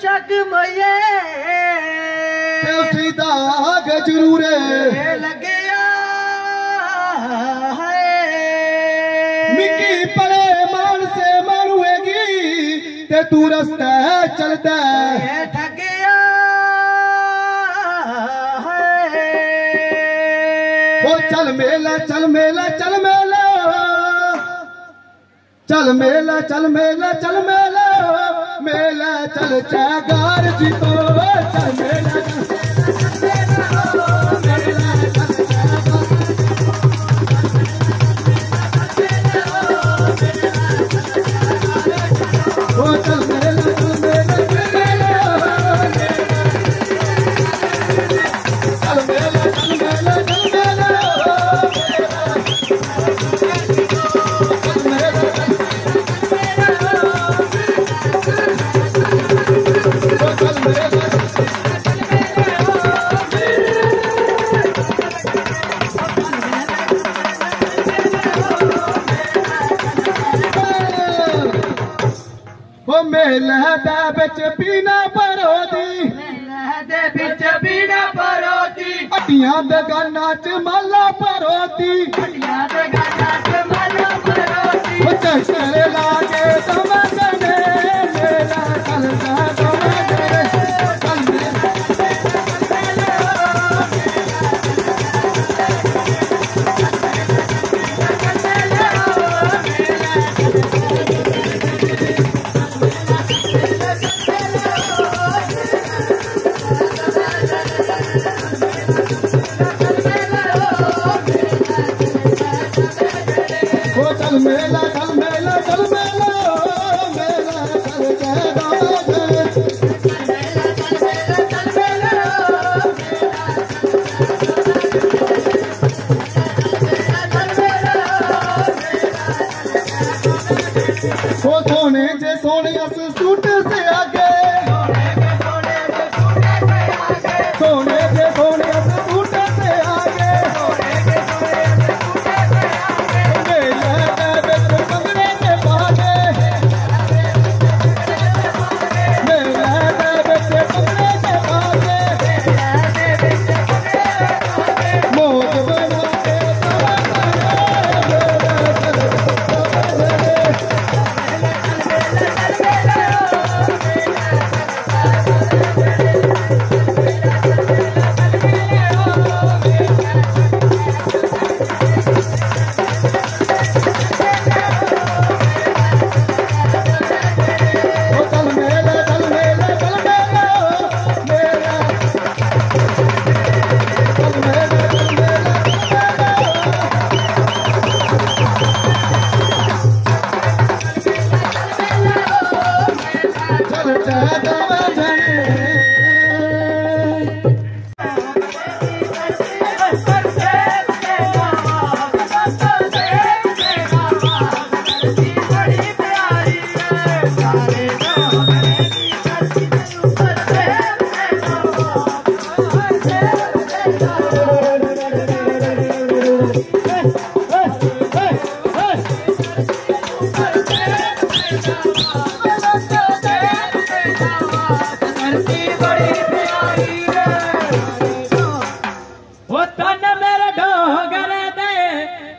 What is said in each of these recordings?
शक मोये उसी दाग जरूर लगे मिकी पले मान से मारूएगी ते तू रस्ता चलता ठगया वो चल मेला चल मेला चल मेला चल मेला चल मेला चल मेला मेला चल चागार जी तो चल मेला मेला दे बिच पीना परोदी दे बिच पीना परोदी हड्डियां दगाना च माला परोदी हड्डियां दगाना च माला परोदी चक्कर लागे समझने मेला चलता चल मेला चल मेला चल मेला मेला चल जाएगा वो सोने जे सोने सूट से आगे सोने जे सोने सूट से आगे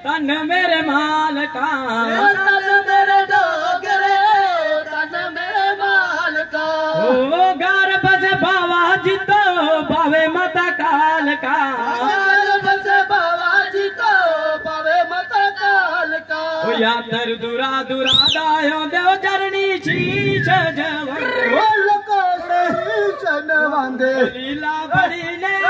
तन मेरे मालका तन मेरे डोगरे तन मेरे मालका ओ गर्भ से बाबा जितो पावे माता काल का गर्भ से बाबा जितो पावे माता काल का ओ या तर दुरा दुरा दायो देव चरणी शीश जवन ओ लोको शीश नवांदे लीला बड़ी ने